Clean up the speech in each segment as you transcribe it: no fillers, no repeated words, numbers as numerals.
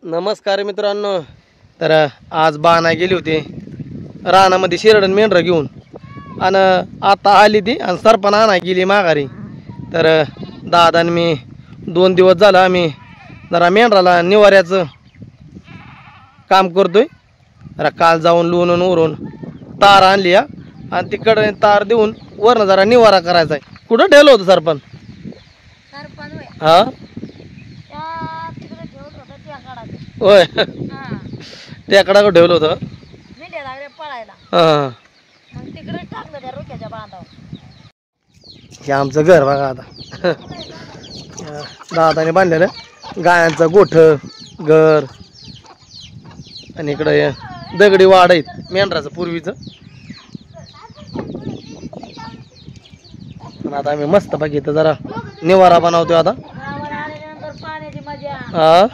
नमस्कार मित्रांनो. तर आज बाणा गेली होती रानामध्ये शिरडण मेंढरं घेऊन आणि आता आली ती आणि सरपण आणा गेली माघारी. तर दादाने मी 2 दिवस झाला आम्ही जरा मेंढराला निवाऱ्याचं काम करतोय. जरा काल जाऊन लोणून उरून तार आणली आणि तिकडे तार देऊन वरनं जरा निवारा करायचा आहे. कुठं ठेवलं होतं सरपण? हा होय टेकडाकडे ठेवलं होतं. हां हे आमचं घर बघा आता दादाने बांधलेलं गायांचं गोठ घर आणि इकडं दगडी वाड आहेत मेंढराचं पूर्वीचं. पण आता आम्ही मस्त बघितलं जरा निवारा बनवतोय आता. हा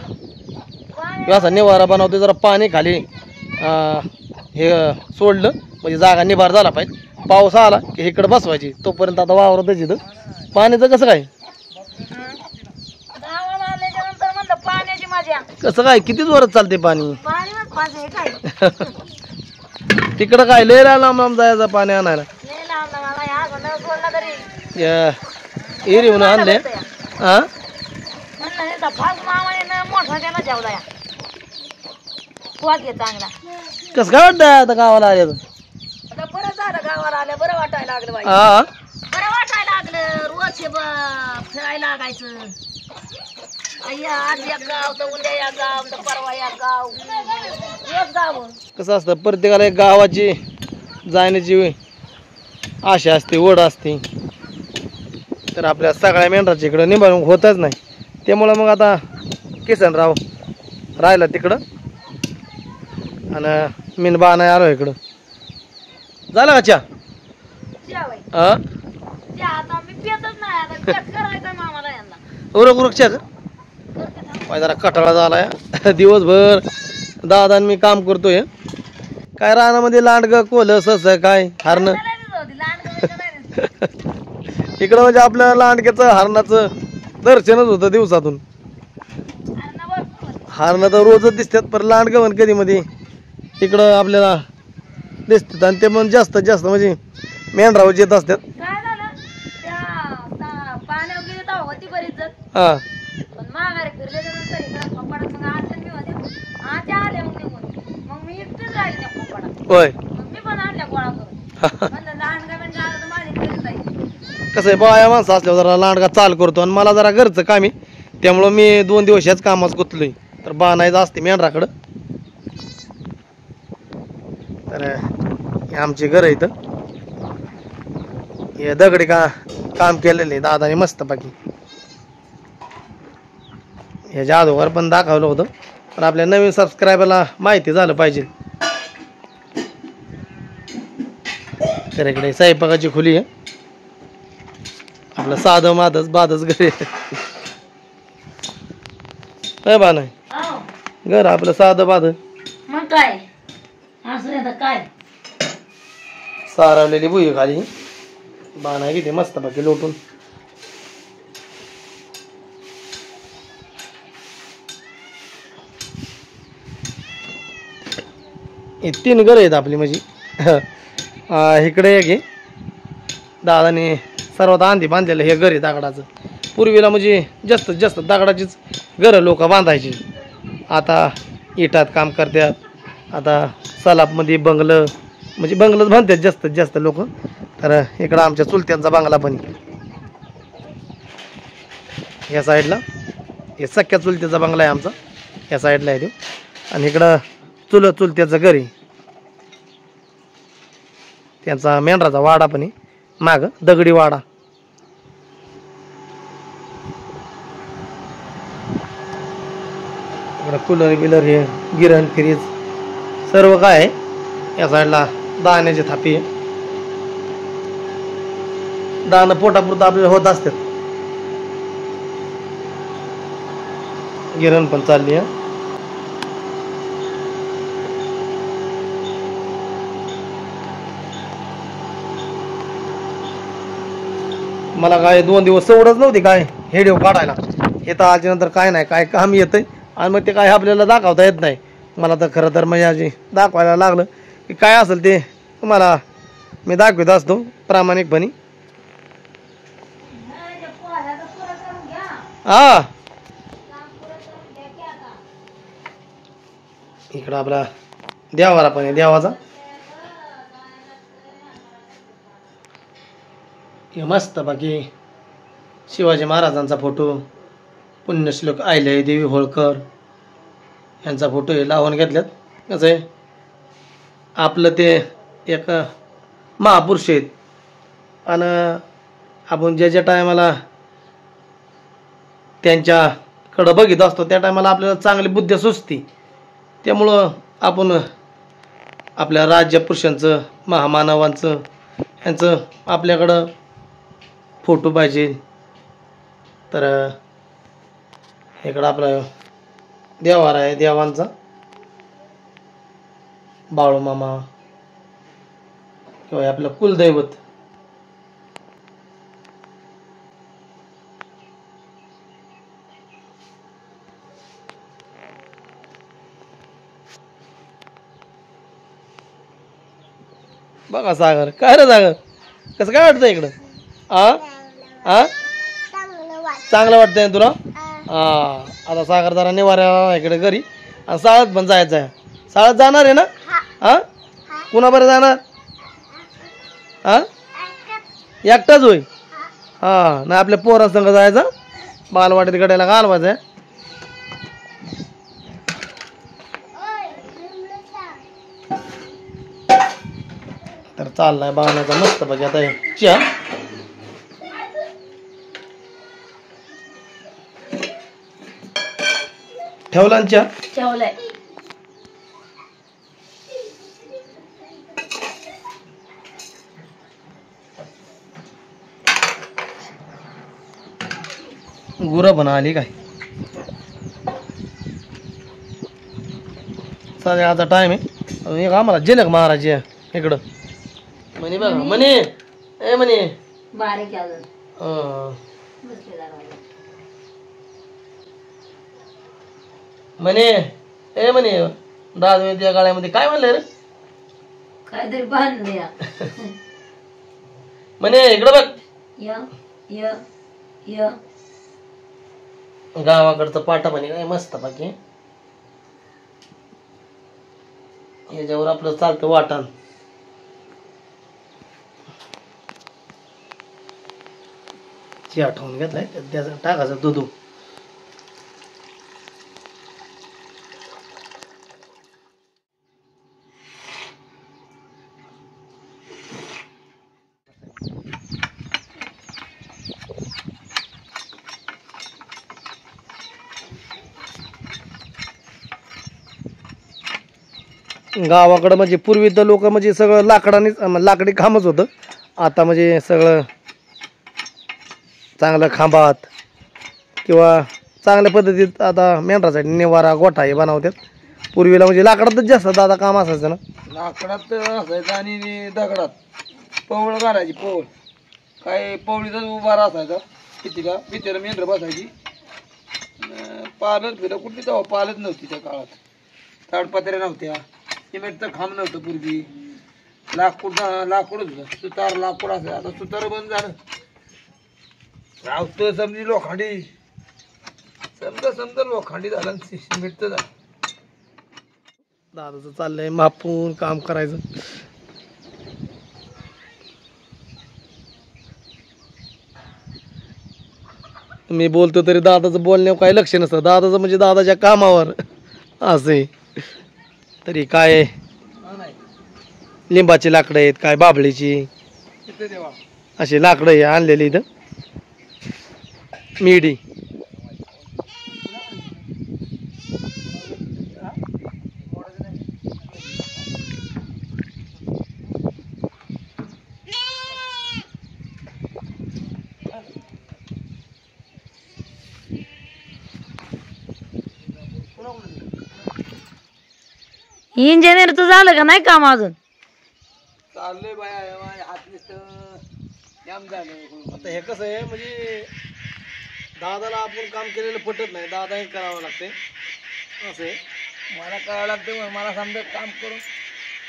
असा निवारा बनवतोय जरा पाणी खाली हे सोडलं म्हणजे जागा निभार झाला पाहिजे. पाऊस आला की इकडे बसवायची तोपर्यंत आता वावरतच इथं. पाण्याचं कसं काय कसं काय किती जोरात चालते पाणी? तिकडं काय लय लांब लांब जायचं पाणी आणायला. एरीहून आणले. हा कसं काय वाटतं आता गावाला आले? बरं झालं गावाला आल्या, बरं वाटायला लागलं बाई. हा बरं वाटायला लागलं. रोज फिरायला लागायचं. आज एक गाव तर उद्या या गाव तर परवा या गाव एक गाव. कसं असतं प्रत्येकाला एक गावाची जाण्याची आशा असते ओढ असते. तर आपल्या सगळ्या मेंढराच्या इकडं निभावून होतच नाही. त्यामुळं मग आता किसनराव राहिला तिकडं आणि मी बाणा आलो इकडं. झालं का चहा? हा उरक उरक चहा कर. जरा कटाळा झालाय दिवसभर दादा मी काम करतोय. काय रानामध्ये लांडग कोल सस काय हरण इकडं म्हणजे आपल्या लांडग्याचं हरणाचं दर्शनच होतं दिवसातून. हरणं तर रोजच दिसतात पण लांडग म्हण कधी मध्ये इकडं आपल्याला दिसतात आणि ते पण जास्त जास्त म्हणजे मेंढरावर येत असतात. हा होय कसं आहे बाया माणसं असल्यावर जरा लांडगा चाल करतो आणि मला जरा घरचं काम आहे त्यामुळं मी 2 दिवस ह्याच कामाच गुंतलोय. तर बाणायचं असते मेंढराकडं. तर हे आमची घर इथं हे दगडी काम केलेलं आहे दादाने मस्त बाकी. ह्याच्या अगोदर पण दाखवलं होतं पण आपल्या नवीन सबस्क्रायबरला माहिती झालं पाहिजे. तर इकडे स्वयंपाकाची खोली आहे. आपलं साधं माधच बाधच घर आहे बा नाही घर आपलं साधं बाध. मग काय असं काय सारावलेली बुई खाली बाणा किती मस्त बाकी लोटून. हे 3 घर आहेत आपली म्हणजे इकडे एक आहे दादाने सर्वात आंधी बांधलेलं हे घर आहे दगडाचं. पूर्वीला म्हणजे जास्तीत जास्त दगडाचीच घरं लोक बांधायची. आता इटात काम करतात. आता सलाबमध्ये बंगलं म्हणजे बंगलंच बांधतात जास्तीत जास्त लोक. तर इकडं आमच्या चुलत्यांचा बंगला पण या साईडला हे सख्या चुलत्याचा बंगला आहे आमचा या साईडला आहे तो. आणि इकडं चुलत्याचं घर आहे. त्यांचा मेंढराचा वाडा पण आहे माग दगडी वाडा. कूलर बिलर हे गिरण फ्रीज सर्व काय आहे. या साईडला दाण्याची थापी आहे. दाणं पोटापुरतं आपल्याला होत असतात. गिरण पण चालली आहे. मला काय 2 दिवस सवडच नव्हती काय हेडिओ काढायला. येतं आल्यानंतर काय नाही काय काम येतंय आणि मग ते काय आपल्याला दाखवता येत नाही. मला तर खरं तर म्हणजे आजी दाखवायला लागलं की काय असेल ते तुम्हाला मी दाखवत असतो प्रामाणिकपणे. हा इकडं आपला देवारा पण आहे देवाचा. हे मस्त बाकी शिवाजी महाराजांचा फोटो, पुण्यश्लोक अहिल्यादेवी होळकर यांचा फोटो हे लावून घेतल्यात. कसं आहे आपलं ते एक महापुरुष आहेत आणि आपण ज्या ज्या टायमाला त्यांच्याकडं बघित असतो त्या टायमाला आपल्याला चांगली बुद्धी सुचते. त्यामुळं आपण आपल्या राज्यपुरुषांचं महामानवांचं यांचं आपल्याकडं फोटो पाहिजे. तर इकडं आपला देवारा आहे देवांचा, बाळूमामा किंवा आपलं कुलदैवत. बघा सागर, काय रे सागर कसं काय वाटतं इकडं? आ आ चांगलं वाटतंय तुला? हा आता सागर जरा निवाऱ्या इकडे घरी आणि शाळेत पण जायचं आहे. शाळेत जाणार आहे ना? हा कुणा बरं जाणार? हा एकटाच होय? हा नाही आपल्या पोरांसंग जायचं, बालवाडीत गड्याला घालवायचं आहे. तर चाललाय बाळाचा मस्त बघा आता चहा ठेवला ना चहा? ठेवलंय. गुरं पण आली काय? साडेआठचा टाइम आहे. एक आम्हाला झलक महाराज इकडं म्हणे बघा म्हणे ए म्हणे बारीक अजून म्हणे ए म्हणे दादा त्या गाळ्यामध्ये काय म्हणलंय रे? काहीतरी बांधले म्हणे इकडं बघ. य य य गावाकडचं पाटा म्हणे काय मस्त बाकी याच्यावर आपलं चालतं वाटण. चहा ठेवून घेतलाय त्याचं टाकायचं दूध. गावाकडं म्हणजे पूर्वी तर लोक म्हणजे सगळं लाकडी खांबच होतं. आता म्हणजे सगळं चांगलं खांबात किंवा चांगल्या पद्धतीत आता मेंढरासाठी निवारा गोठा हे बनवतात. पूर्वीला म्हणजे लाकडातच जास्त दादा काम असायचं ना? लाकडात असायचं आणि दगडात पवळ घालायची. पवळ काय पवळीचाच उभा असायचा. कितीला भीतीला मेंढर बसायची. पालत फिरत कुठली तेव्हा पालत नव्हती त्या काळात. ताडपत्र्या नव्हत्या, सिमेंटचं खांब नव्हतं पूर्वी. लाकूडच होतं, सुतार लाकूड असायचं. आता सुतार बंद झालं. रावत समजी लोखंडी समजा लोखंडी झालं, सिमेंटचं झालं. दादाचं चाललंय मापून काम करायचं. मी बोलतो तरी दादाचं बोलण्यावर काही लक्ष नसतं. दादाचं म्हणजे दादाच्या कामावर असे. तरी काय लिंबाची लाकडं आहेत, काय बाभळीची अशी लाकडं हे आणलेली इथं मिडी. इंजिनिअरचं झालं का नाही काम अजून? चाललंय बाया हात नुसतं जाम झालं. आता हे कसं आहे म्हणजे दादाला आपण काम केलेलं पटत नाही, दादा हे करावं लागते. असं आहे. मला करावं लागतं मग मला समजा काम करून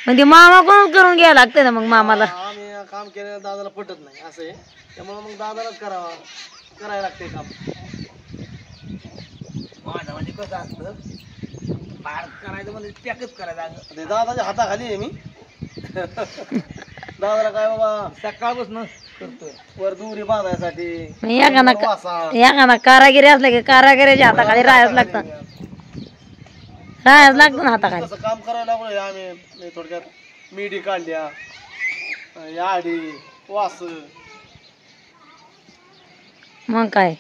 म्हणजे मामा कोण करून घ्यायला लागते ना मग मामाला. आम्ही काम केलेलं दादाला पटत नाही असं आहे. त्यामुळे मग दादालाच करायला लागते काम. माझं म्हणजे कसं असतं बाहेर करायचं म्हणजे पॅकच करायचं ते दादाच्या हाताखाली आहे मी. दादाला काय बाबा सकाळपासून करतोय वर दुरी बांधायसाठी एखादा कारागिरी असले की कारागिरीच्या हाताखाली राहायच लागतं. राहायच लागतं ना हाताखाली. तसं काम करायला लागलो आम्ही. थोडक्यात मिडी काढल्या, याडी, वास. मग काय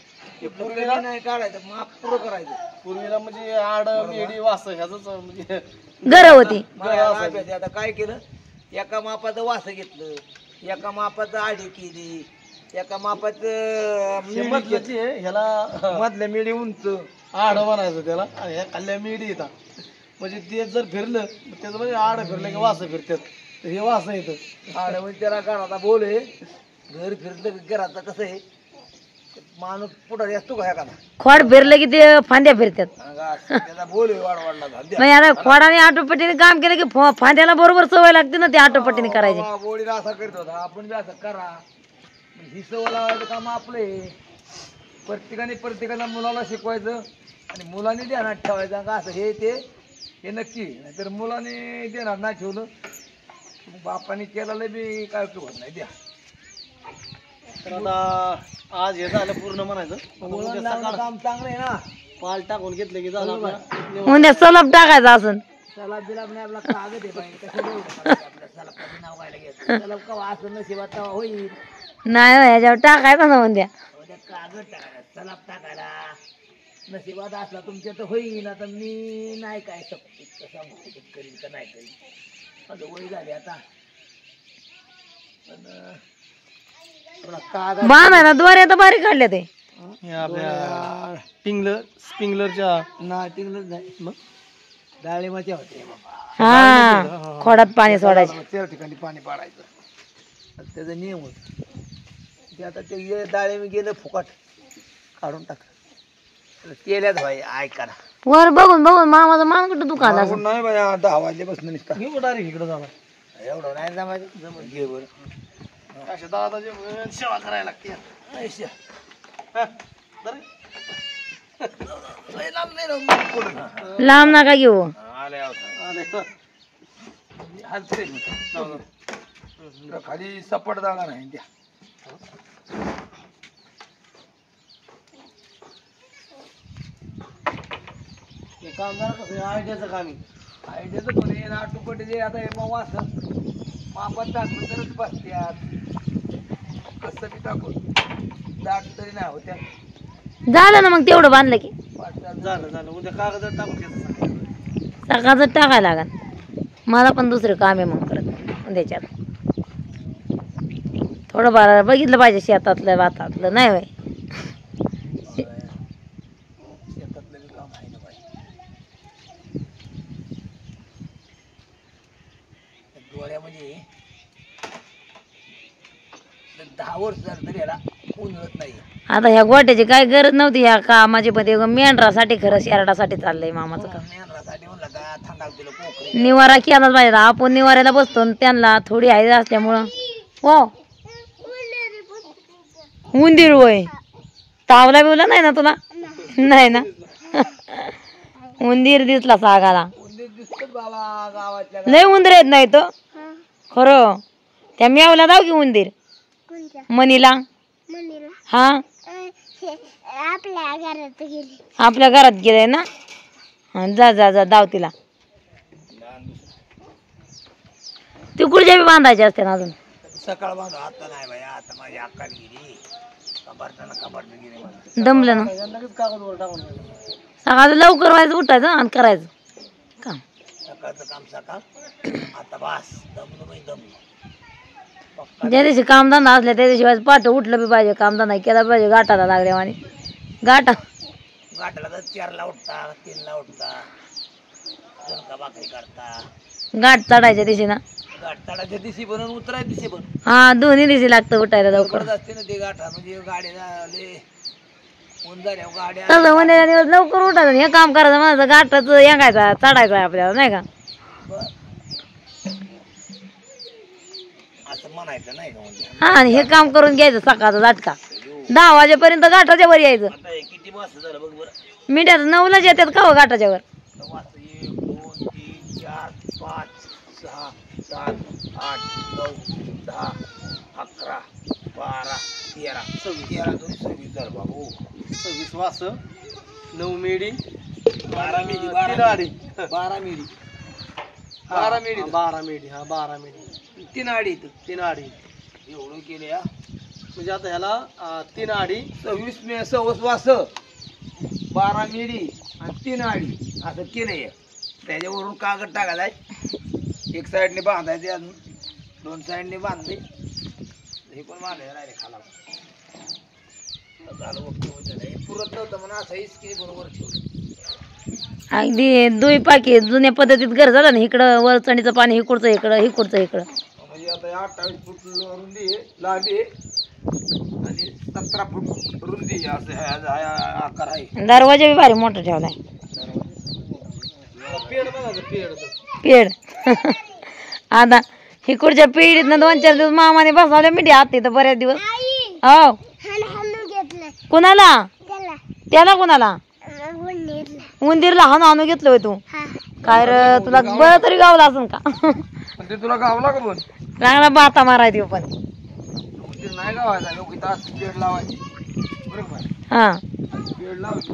पूर्वीला नाही काढायचं माप पुरं करायचं. पूर्वीला म्हणजे आड मिडी वास ह्याच म्हणजे घर होती. आता काय केलं एका मापाचं वास घेतलं, एका मापाचं आडी केली, एका मापाचं ह्याला मधल्या मिडी उंच आड बनायचं त्याला आणि ह्या खाल्ल्या मिडी येतात. म्हणजे ते जर फिरलं त्याचं म्हणजे आड फिरलं की वास फिरतात. तर हे वास येतं आड म्हणजे त्याला घरात बोल आहे. घर फिरलं घरात कसं आहे माणूस पुढे असतो का एखादा खोड फिरलं की ते फांद्या फिरतात. त्याचा बोल आहे वाढवाडला नाही आता खोडाने आटोपट्टीने काम केलं की फांद्याला बरोबर सवय लागते ना ते आटोपट्टीने करायची. बोडीला असा करत होता आपण बी असं करा. ही सवय लावायचं काम आपलं आहे. प्रत्येकाला मुलाला शिकवायचं आणि मुलांनी ध्यानात ठेवायचं का असं हे नक्की. नाहीतर मुलाने ध्यानात नाही ठेवलं मग बापाने केलेलं बी काय उपयोग होत नाही. द्या तर आता आज हे झालं पूर्ण म्हणायचं. काम चांगलं आहे ना. पाल टाकून घेतलं की झालं आपलं. म्हणजे सलप टाकायचा असून सलाब बिलाब नाही आपला कागद आहे पाहिजे आपल्या सलाब नाव गायला घ्यायचं. सलाब कवा असं नशिबात तेव्हा होईल. नाही ह्याच्यावर टाकायचा ना म्हणजे कागद टाकायला सलाब टाकायला नशिबात असला तुमच्या तर होईल. आता मी नाही काय सांगू करील का नाही करील. माझं वय झाले आता पण कागद बांधायला द्वारे तर बारीक काढले ते. हे आपल्या स्प्रिंगलरच्या नाही टिकलंच नाही. मग डाळिंबाच्या होते बाबा. हा खोडात पाणी सोडायचं. त्या ठिकाणी पाणी पाडायचं त्याचा नियम होत. ते आता ते डाळिंब गेलं फुकट काढून टाक केल्यात भाई ऐका ना. वर बघून मामाचं मान कुठं दुखायला असं. नाही बाई 10 वाजल्यापासून निघता डायरेक्ट इकडे झाला. एवढं नाही जमायचं. घे बरं अशा दादाची सेवा करायला लागते. लांब नका घेऊ. खाली सपाट जागा नाही त्या. हे काम जरा कसं आयडियाचं काम आहे. आयडियाचं पण आहे ना. आटोपटे जे आता हे मग वाच मापात टाकलं तरच बसत्यात. कसं बी टाकून दाट तरी नाही होत्या. झालं ना मग तेवढं बांधलं की झालं उद्या कागद टाकून घ्यायचं. सकाळचं टाकायला लागल. मला पण दुसरं काम आहे मग परत उद्याच्यात. थोडं बारा बघितलं पाहिजे शेतातलं वातातलं नाही बाई. शेतातलं बी काम आहे ना बाई. डोळ्यामध्ये 10 वर्ष झालं तरी याला उन्हळत नाही. आता ह्या गोट्याची काय गरज नव्हती ह्या कामाची. पण ते मेंढरासाठी खरं शेरडासाठी चाललंय मामाचं काम. मेंढरासाठी म्हणलं का थंडाक दिलं पोखरे. निवारा केलाच पाहिजे. आपण निवाऱ्याला बसतो आणि त्यांना थोडी आहे असल्यामुळं. हो उंदीर होय. तावला बिवला नाही ना तुला. नाही ना उंदीर दिसला सागाला. उंदीर दिसतात बाबा गावातल्या. लय उंदीर येत नाही तर खरं. त्या मेवला जाऊ की उंदीर मनीला. हा आपल्या घरात गेले ना. जा जा जा दाव तिला. तिकडच्या बी बांधायचे असते ना अजून. सकाळ बांधू आता नाही बाई. आता माझी अक्काड गेली कबाडनं गेली मला. दमलं ना. लगेच कागदवर टाकून घ्यायचं. सकाळचं लवकर व्हायचं उठायचं आणि करायचं काम. सकाळचं काम सकाळ. आता बस दमलो बाई दमलो. ज्या दिवशी कामधंदा असल्या त्या दिवशी पाठ उठलं बी पाहिजे. कामधंदा केला पाहिजे. गाठाला लागल्या आणि गाठाला तर 4ला उठता 3ला उठता. झुणका भाकरी करता. गाठ चढायच्या दिवशी ना. गाठ चढायच्या दिवशी पण उतरायच्या दिवशी पण. हा दोन्ही दिवशी लागतं उठायला लवकर. असते ना ते गाठा म्हणजे गाडी ऊन झाल्यावर गाड्या तसं म्हणजे दिवस लवकर उठायचं आणि हे काम करायचं म्हणायचं गाठाचं यांगायचा चढायचं आपल्याला नाही का. असं म्हणायचं नाही का म्हणजे. हा आणि हे काम करून घ्यायचं सकाळचा झटका 10 वाजेपर्यंत गाठाच्या वर यायचं. आता हे किती वाजता झालं बघ बरं. मिठात 9लाच येतात का गाठाच्या वर. 1 2 3 4 5 6 7 8 9 10 11 12 13 26 झालं बाबू. 26 वास 9 मेडी 12 मिली 3 आडी 12 मिली 12 मेडी 12 मेडी हा 12 मेडी 3 आडी 3 आडी एवढं केले या. म्हणजे आता ह्याला 3 आडी 26 वास 12 मिली आणि 3 आडी असं केलंय. त्याच्यावरून कागद टाकायचा एक साईडने बांधायचे अजून 2 साईडने बांधले हे पण बांधायला राहिले खाला झालं ओके होतं. हे पुरत नव्हतं म्हणून असं इस्की बरोबर ठेवलं. अगदी दुई पाकी जुन्या पद्धतीत घर झालं ना. इकडं वरचणीचं पाणी इकडचं इकडं इकडचं इकडं. म्हणजे आता 28 फूट रुंदी आहे लांबी आहे आणि 17 फूट रुंदी आहे. असं हा आकार आहे. दरवाजा बी भारी मोठा ठेवलाय. पेड बघा पेड पेड आता इकडच्या पिढीतनं 2-4 दिवस मामाने बसवल्या मिठी आत तर बऱ्याच दिवस. हो कुणाला त्याला कुणाला उंदीरला हाणू घेतलं होय तू. काय र तुला बरं तरी गावला असून का. पण ते तुला गावला का पण चांगला बाता मारायची पण. ते नाही गावायचा योग्य तास पेड लावायची बरोबर. हा पेड लावली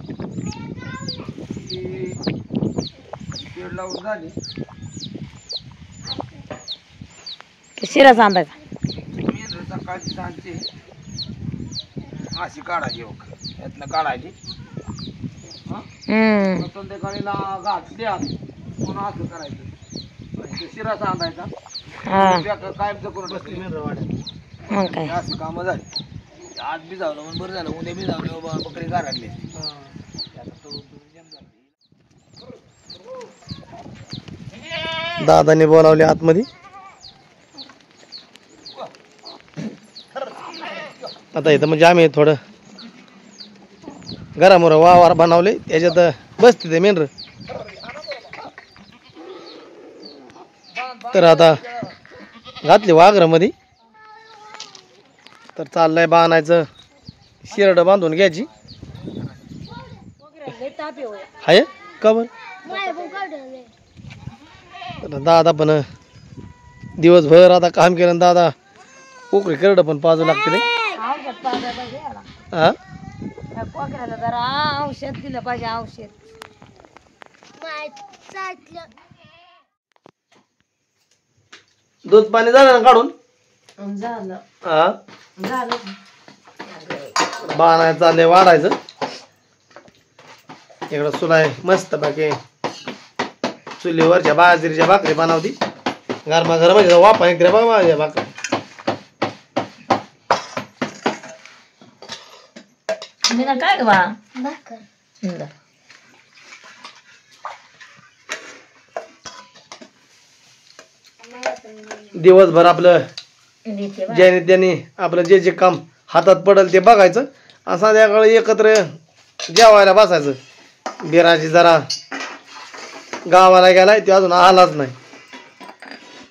की पेड लावून झाली शिरा सांगायचा. मेंढरं सकाळची सांगते अशी काढायची बघ यातनं काढायची. संध्याकाळी घाट द्या पुन्हा असं करायचं. ते शिरा सांगायचा कायमचं करून बसली मेंढरं वाड्यात. मग काय अशी कामं झाली. आज बी जावलं म्हणून बरं झालं. उद्या बी जावलं बकरी गारडली. दादाने बोलावले आतमध्ये. आता इथं म्हणजे आम्ही थोडं घरामोर वावर बनवले त्याच्यात बसते ते मेंढर. तर आता घातली वाघरामध्ये तर चाललंय बांधायचं. शिरड बांधून घ्यायची हाय कवर. दादा पण दिवसभर आता काम केलं. दादा उकळी करड पण पाजू लागते रे. हा जरा औषध दिलं पाहिजे. औषध दूध पाणी झालं ना काढून. झालं हा झालं. बाणायचं चाललंय वाढायचं. इकडं सुलाय मस्त बाकी चुलीवरच्या बाजरीच्या भाकरी बनवती. गरमा गरम वापा इकडे बाबा भाकरी. मी ना काय ग बा दिवसभर आपलं ज्याने त्याने आपलं जे जे काम हातात पडल ते बघायचं आणि संध्याकाळी एकत्र जेवायला बसायचं. बिराजी जरा गावाला गेलाय ते अजून आलाच नाही.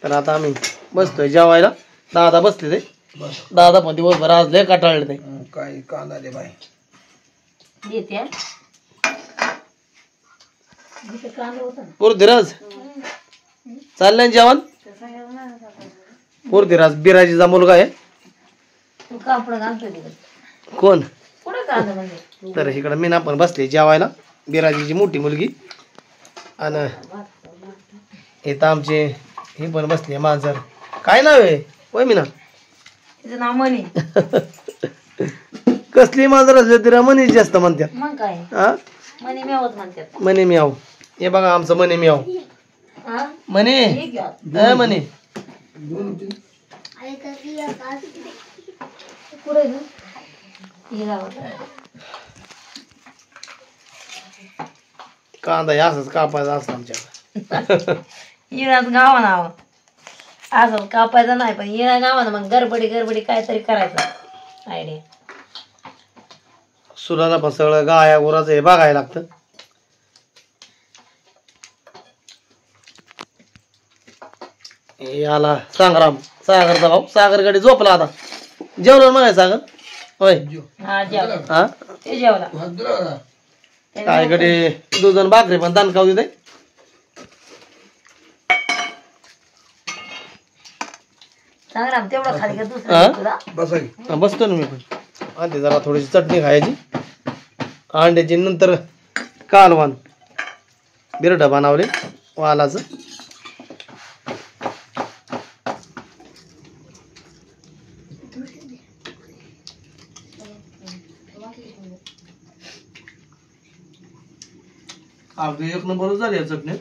तर आता आम्ही बसतोय जेवायला. दादा बसले ते. दादा पण दिवसभर आज लय कंटाळले ते. काय कांदा दे बाई. पोरधीराज चाललंय ना जेवण. पोरधीराज बिराजीचा मुलगा आहे. कोण तर इकडं मीना पण बसले जेवायला. बिराजीची मोठी मुलगी आणि इथं आमचे ही पण बसली मांजर. काय नाव आहे होय मीना. नाव मनी. कसली मांजर असले तरी मनीच जास्त म्हणतात. मग काय हा मनी मेवत म्हणतात. मनी म्याव. हे बघा आमचं मनी म्याव. मनी मनी कांदा हे असंच कापायचा असं आमच्या. इराच गावा नाव असं कापायचं नाही पण इरा गावानं मग गडबडी काहीतरी करायचं आयडिया. सुराला पण सगळं गाया गुराचं हे बघायला लागतं. हे आला संग्राम, सागरचा भाऊ. सागर गाडी झोपला आता. जेवलं म्हणाय सागर? होय. हा जेवला. हा ते जेवला. काय कडे दुधन भाकरी पण दानकाव देते. संग्राम तेवढं खाली का हा? दुसरं तुला? बसा की. हा, बसतो ना मी पण. आणते जरा थोडीशी चटणी खायची अंड्याची, नंतर कालवान बिरडा बनवले वालाचं. अगदी एक नंबर झाली चटणी.